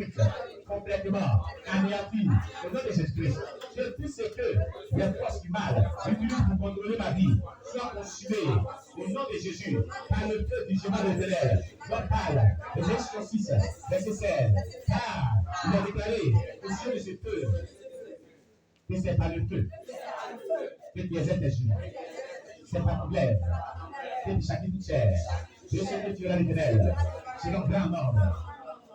détruite, complètement anéantie au nom de Jésus-Christ. Que tout ce que les forces du mal utilisent pour contrôler ma vie soit consumé au nom de Jésus par le feu du chemin de l'éternel. J'en parle de Jean 6, verset 16. Car il a déclaré au ciel de ce feu que c'est par le feu que tu exerces tes jugements. C'est pas problème. Que tu châties toute chair. Je sais que tu es l'éternel. C'est un grand nombre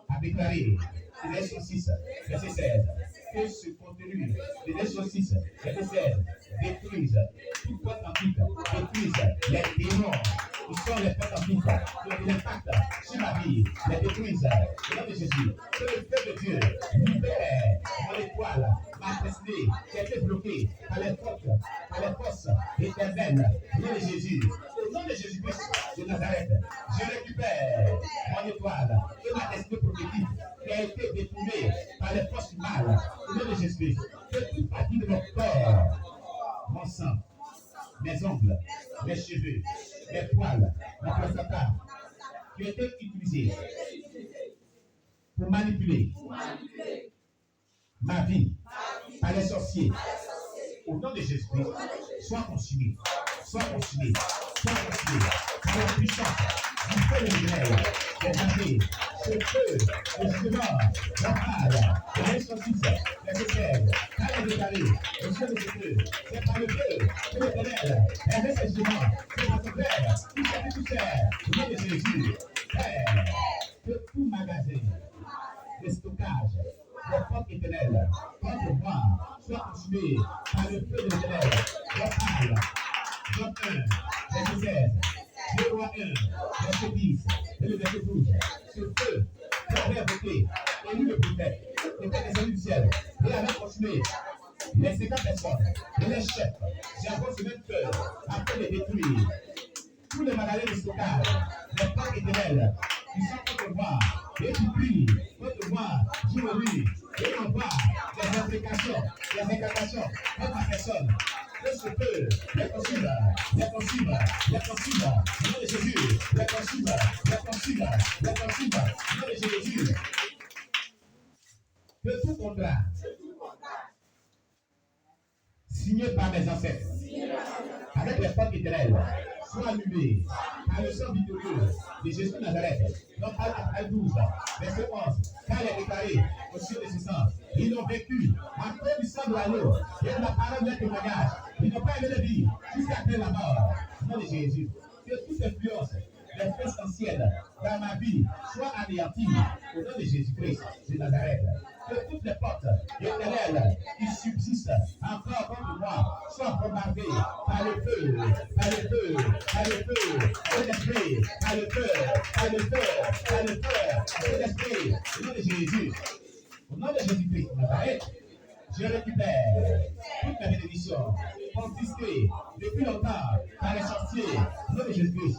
a déclaré, Genèse 6, verset 16, que ce contenu de Genèse 6, verset 16, détruise toute porte antique, détruise les démons qui sont les portes antiques, qui ont un impact sur ma vie, les détruise au nom de Jésus. Que le feu de Dieu libère mon étoile, ma destinée qui a été bloquée par les forces éternelles au nom de Jésus. Au nom de Jésus-Christ de Nazareth, je récupère mon étoile et ma destinée prophétique qui a été détournée par les forces du mal. Au nom de Jésus-Christ, que toute partie de mon corps, mon sang, mes ongles, mes cheveux, mes poils, mon prostata, qui ont été utilisés pour manipuler ma vie par les sorciers, au nom de Jésus-Christ, soit consumé, soit consumé, soit consumé, par la puissance du feu de l'Éternel, des armées, ce feu, le jugement, la parle, Genèse 6, verset 16, car il est déclaré, au ciel de ce feu, c'est par le feu que l'Éternel exerce ses jugements, c'est par son frère, qui s'est tout faire, au nom de Jésus, Père, que tout magasin de stockage, les portes éternelles, contre moi, soit consumé par le feu de l'Éternel. Je parle, Jean 1, verset 16, Jéhovah 1, verset 10, et le verset 12. Ce feu qui avait invoqué, élu le prophète, était descendu du ciel, et avait consumé les 50 personnes, et les chefs, j'ai encore ce même feu, afin de détruire tous les magasins de stockage, les portes éternelles, qui sont contre moi, et qui prient contre moi, jour et nuit, et envoie des implications, des incantations contre ma personne. Que ce feu les consume, les consume, les consume, au nom de Jésus, les consume, les consume, les consume, au nom de Jésus. Que tout contrat signé par mes ancêtres, avec les portes éternelles, soit annulé par le sang victorieux de Jésus de Nazareth. Donc, Al 12, verset 11, car il est déclaré au ciel de ce sang, ils l'ont vécu à cause du sang de l'agneau et de la parole de leur témoignage. Ils n'ont pas aimé la vie jusqu'à après la mort. Au nom de Jésus, que toute influence des forces anciennes dans ma vie soit anéantie au nom de Jésus-Christ de Nazareth. Que toutes les portes éternelles qui subsistent encore contre moi soient bombardées par le feu, par le feu, par le feu, par l'esprit, par le feu, par le feu, par le feu, par l'esprit, au nom de Jésus. Au nom de Jésus-Christ de Nazareth, je récupère toutes mes bénédictions confisquées depuis longtemps par les sorciers au nom de Jésus-Christ.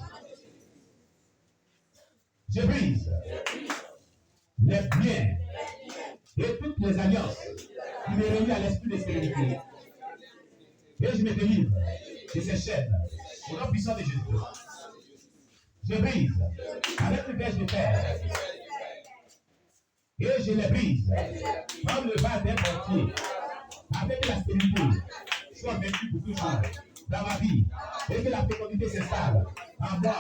Je brise les biens et toutes les alliances qui me relient à l'esprit de stérilité. Et je me délivre de ces chaînes au nom puissant de Jésus-Christ. Je brise avec le verge de fer. Et je les brise comme le bas d'un portier, avec la stérilité soit vaincue pour toujours dans ma vie, et que la fécondité s'installe en moi,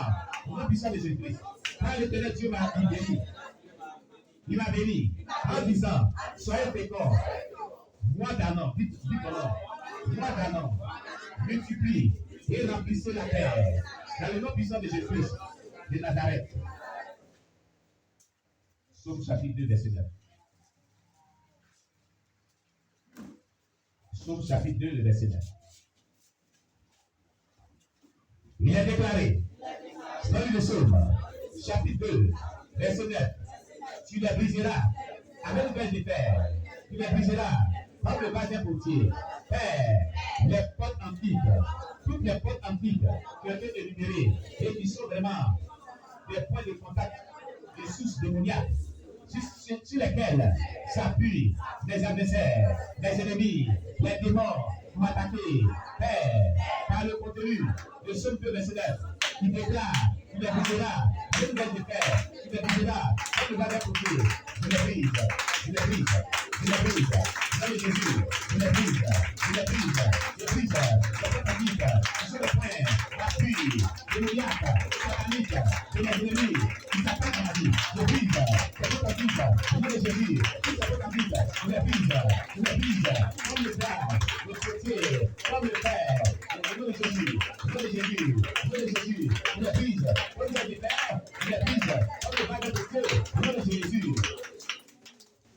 au nom puissant de Jésus-Christ. Quand l'Éternel Dieu m'a béni, il m'a béni en disant, soyez féconds, moi d'un an, dites ton nom, moi d'un an, multiplie et remplissez la terre, dans le nom puissant de Jésus-Christ de Nazareth. Psaume chapitre 2, verset 9. Psaume chapitre 2, verset 9. Il est déclaré dans le psaume, chapitre 2, verset 9. Tu les briseras avec une verge de fer. Tu les briseras comme le bas d'un portier. Père, les portes antiques, toutes les portes antiques qui ont été énumérées et qui sont vraiment des points de contact, des sources démoniaques, sur lesquelles s'appuient les adversaires, les ennemis, les démons pour m'attaquer. Père, par le contenu de ce 2 verset 9, qui déclare, qui les brisera, je ne vais te faire, qui les brisera, je ne vais pas côté, je les brise, je les brise, je les brise, dans le Jésus, je les brise, je les brise, je brise, je satanique, sur le point, l'appui, démoniaque, satanique, de mes ennemis, qui s'attaquent à ma vie, je brise, je satanique, au nom de Jésus, tout ça satanique, je les brise, comme le Père, le côté, comme le Père, au nom de Jésus, au nom de Jésus, au nom de Jésus, je les brise, au nom de Père, je les brise, comme le Père de Dieu, au nom de Jésus.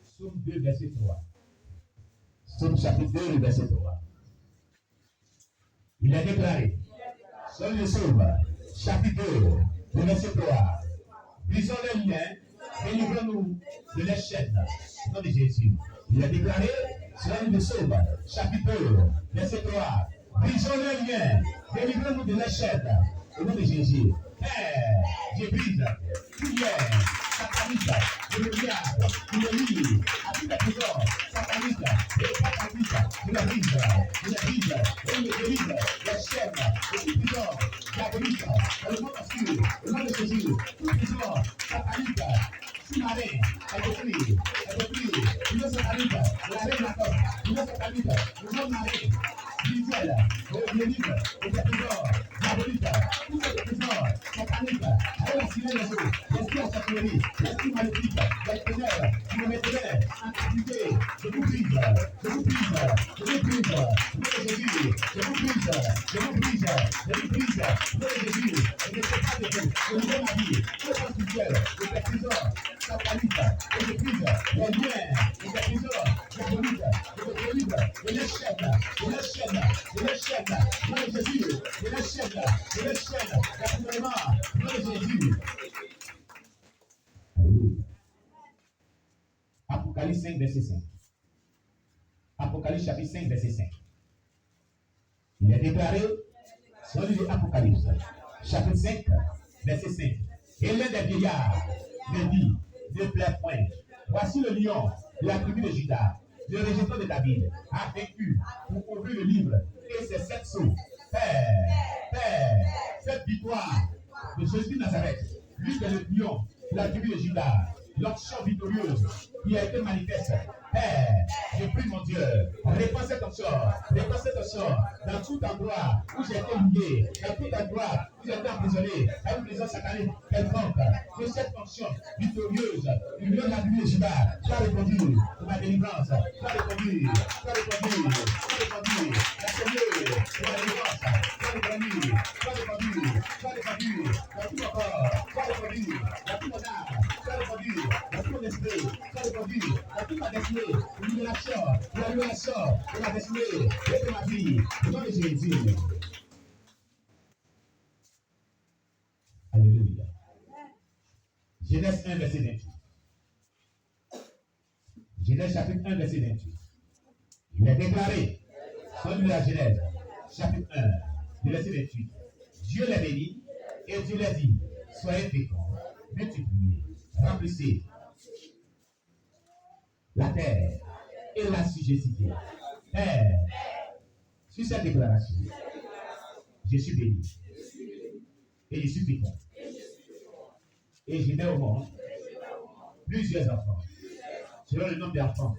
Psaume 2, verset 3. Psaume chapitre 2, verset 3. Il a déclaré, Psaume de Psaume, chapitre 2, verset 3. Brisons les liens, délivrons-nous de les chaînes, au nom de Jésus. Il a déclaré, Psaume de Psaume, chapitre 2, verset 3. Brisons les liens, délivrons-nous de les chaînes, au nom de Jésus. Père, je brise tout lien satanique, démoniaque, qui me lie à toute la prison satanique, et satanique, je la brise, et je me délivre les chaînes de toute prison diabolique, dans le monde obscur, au nom de Jésus, toute prison satanique, sous-marin, elle détruit, une satanique, la reine la côte, une satanique, le monde marin, spirituel, le délivre, et des prisons diaboliques, toutes ces prisons satanique, avec la sirène des eaux, l'esprit en sacrerie, l'esprit maléfique, les ténèbres, qui me mettraient en captivité, je vous brise, je vous brise, je vous brise, au nom de Jésus, je vous brise, je vous brise, je vous brise, au nom de Jésus, et ne sais pas de vous, je vous donne ma vie, tout le temps spirituel, de ces prisons sataniques, et je brise les liens, de ces prisons diaboliques, je vous délivre, de les chaînes, de les chaînes, de les chaînes, au nom de Jésus, de les chaînes, de les chaînes, naturellement, au nom de Jésus. Apocalypse 5, verset 5. Apocalypse chapitre 5, verset 5. Il est déclaré, sur le livre d'Apocalypse, chapitre 5, verset 5. Et l'un des vieillards me dit, ne pleure point. Voici le lion de la tribu de Juda, le rejeton de David, a vaincu pour ouvrir le livre et ses 7 sceaux. Père, cette victoire de Jésus de Nazareth, lui qui est le lion de la tribu de Juda, l'onction victorieuse qui a été manifeste. Père, je prie mon Dieu, répands cette onction dans tout endroit où j'ai été lié, dans tout endroit où j'ai été emprisonné, à une prison satanique quelconque, que cette onction victorieuse du lion de la tribu de Juda soit répandue pour ma délivrance, soit répandue, la Seigneur, pour ma délivrance, soit répandue, dans tout mon corps, soit répandue, dans tout mon âme, soit répandue, dans tout mon esprit, soit répandue, dans toute ma destinée, l'illumination, de ma destinée, et de ma vie, au nom de Jésus. Alléluia. Genèse 1, verset 28. Genèse chapitre 1, verset 28. Il est déclaré, sur de la Genèse, chapitre 1, verset 28. Dieu les bénit et Dieu les dit, soyez féconds, multipliez, remplissez la terre et la suggestivité. Père, sur cette déclaration, je suis béni et je suis fécond. Et je mets au monde plusieurs enfants. Selon le nombre d'enfants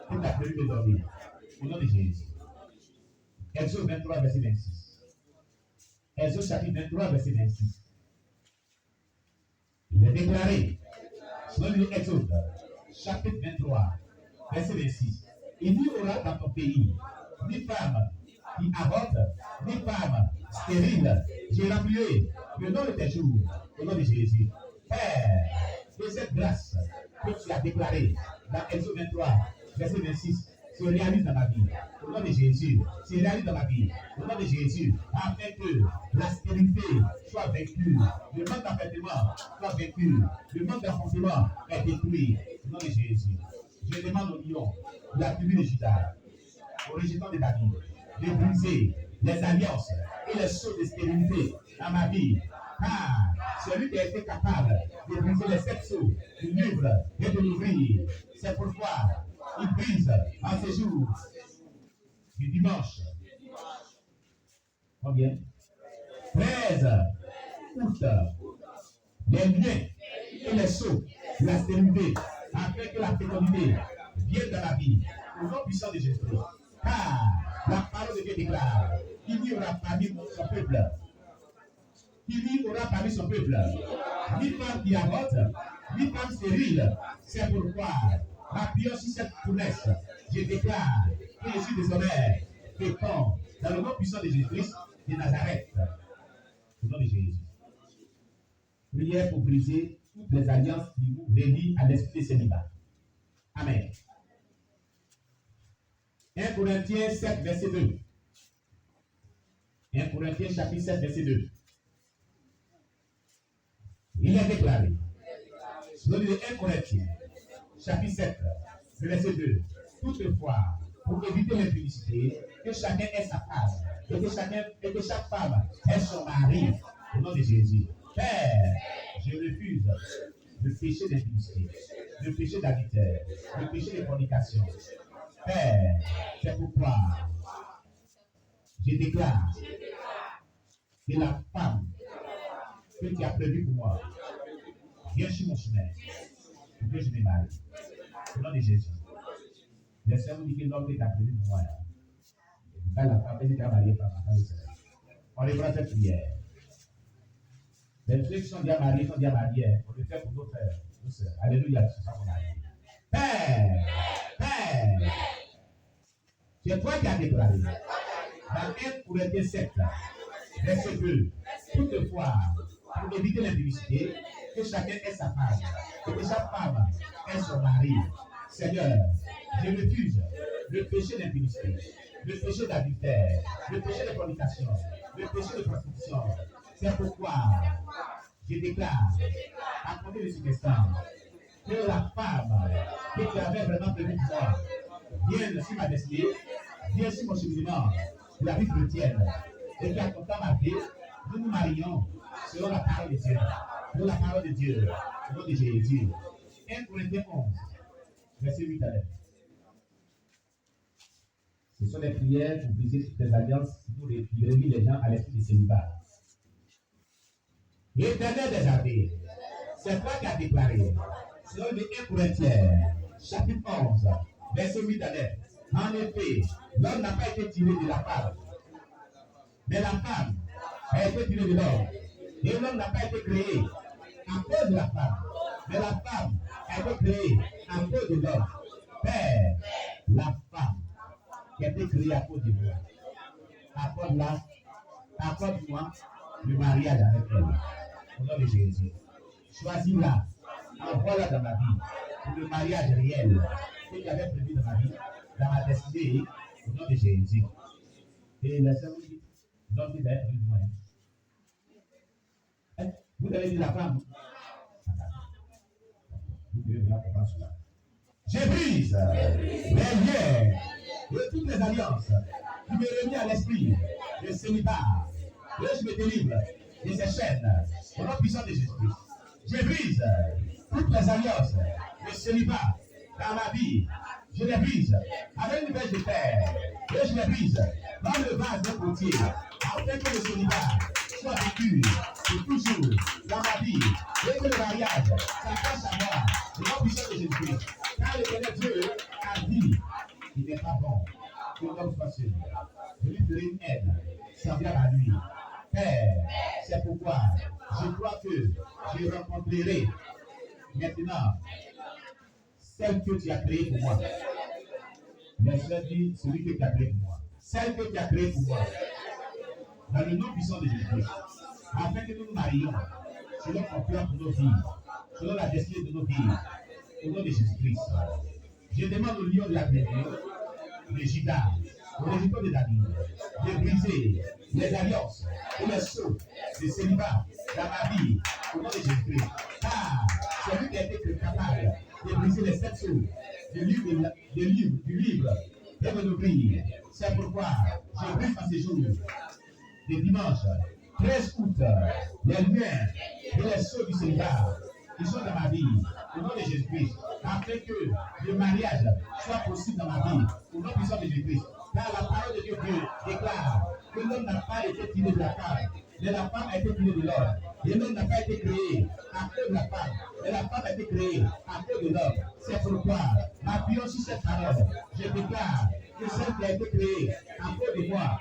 que tu as prévu de dormir, au nom de Jésus. Exode 23, verset 26. Exode chapitre 23, verset 26. Il est déclaré, selon l'Exode, chapitre 23, verset 26. Il n'y aura dans ton pays ni femme qui avorte, ni femme stérile. J'ai rempli le nom de tes jours, au nom de Jésus. Père, de cette grâce que tu as déclarée dans Exode 23, verset 26, se réalise dans ma vie. Au nom de Jésus, se réalise dans ma vie. Au nom de Jésus, afin que la stérilité soit vaincue, le manque d'enfantement soit vaincu, le manque d'enfantement est détruit. Au nom de Jésus, je demande au lion, la tribu de Juda, au rejeton de David, de briser les alliances et les choses de stérilité dans ma vie. Car celui qui a été capable de briser les 7 sceaux du livre et de l'ouvrir, c'est pourquoi il brise en ce jour du dimanche. Combien? 13. outre les liens et les sceaux de la stérilité, afin que la fécondité vienne dans la vie, au nom puissant de Jésus-Christ. Car la parole de Dieu déclare qu'il n'y aura parmi son peuple, ni femme qui avorte, ni femme stérile. C'est pourquoi, appuyant sur cette promesse, je déclare que je suis désormais fécond dans le nom puissant de Jésus-Christ de Nazareth. Au nom de Jésus. Prière pour briser toutes les alliances qui vous relient à l'esprit de célibat. Amen. 1 Corinthiens 7, verset 2. 1 Corinthiens chapitre 7, verset 2. Il est déclaré. Dans le 1 Corinthiens chapitre 7, verset 2. Toutefois, pour éviter l'impudicité, que chacun ait sa femme, et que chaque femme ait son mari, au nom de Jésus. Père, je refuse le péché d'impudicité, le péché d'adultère, le péché de fornication. Père, c'est pourquoi je déclare que la femme que tu as prévue pour moi vient sur mon chemin pour que je me marie. Au nom de Jésus. Le Seigneur vous dit que l'homme que tu as prévu pour moi, pas la femme que tu as mariée par ma femme. On reprend cette prière. Les ceux qui sont déjà mariés sont déjà mariés. On le fait pour nos frères, nos sœurs. Alléluia, c'est ça qu'on a dit. Père, c'est toi qui as déclaré. Dans 1 Corinthiens 7, verset 2. Toutefois, pour éviter l'impudicité, que chacun ait sa femme, et que chaque femme ait son mari. Seigneur, je refuse le péché d'impudicité, le péché d'adultère, le péché de fornication, le péché de prostitution. C'est pourquoi je déclare, à compter de ce instant, que la femme que tu avais vraiment prévu pour moi vienne sur ma destinée, vienne sur mon cheminement de la vie chrétienne, et qu'à ton temps marié, nous nous marions selon la parole de Dieu, selon la parole de Dieu, au nom de Jésus. 1 Corinthiens 11, verset 8 à 9. Ce sont les prières pour briser toutes les alliances qui nous relient les gens à l'esprit de célibat. L'Éternel des armées, c'est toi qui as déclaré, selon le 1 Corinthiens, chapitre 11, verset 8 à 9. En effet, l'homme n'a pas été tiré de la femme, mais la femme a été tirée de l'homme. Et l'homme n'a pas été créé à cause de la femme, mais la femme a été créée à cause de l'homme. Père, la femme qui a été créée à cause de moi, accorde-moi le mariage avec elle. Au nom de Jésus. Choisis-la, envoie-la dans ma vie pour le mariage réel que tu avais prévu dans ma vie, dans ma destinée, au nom de Jésus. Et le Seigneur vous dit, donc il va être plus loin. Vous avez dit la femme. Vous devez venir comprendre cela. Je brise les liens de toutes les alliances qui me remettent à l'esprit de célibat. Que je me délivre de ces chaînes au nom puissant de Jésus-Christ. Je brise toutes les alliances de célibat dans ma vie. Je les brise avec une bêche de terre. Et je les brise dans le vase d'un potier. Afin que le célibat soit vécu pour toujours dans ma vie. Et que le mariage s'attache à moi au nom puissant de Jésus-Christ. Car l'Éternel Dieu a dit qu'il n'est pas bon que l'homme soit seul. Je lui ferai une aide semblable à lui. Père, c'est pourquoi je crois que je rencontrerai maintenant celle que tu as créée pour moi. Mais je dis celui que tu as créé pour moi. Celle que tu as créée pour moi. Dans le nom puissant de Jésus. Afin que nous nous marions selon ton plan pour nos vies. Selon la destinée de nos vies. Au nom de Jésus-Christ. Je demande au lion de la tribu de Juda, au résultat de David, de briser les alliances et les sceaux de célibat dans ma vie, au nom de Jésus-Christ. Car c'est lui qui a été capable de briser les sept sceaux du livre de l'oubli. C'est pourquoi je brise en ces jours de dimanche 13 août les lumières et les sceaux du célibat qui sont dans ma vie, au nom de Jésus-Christ, afin que le mariage soit possible dans ma vie, au nom puissant de Jésus-Christ. Car la parole de Dieu déclare que l'homme n'a pas été tiré de la femme, mais la femme a été tirée de l'homme. Et l'homme n'a pas été créé à cause de la femme. Et la femme a été créée à cause de l'homme. C'est pourquoi, m'appuyant sur cette parole, je déclare que celle qui a été créée à cause de moi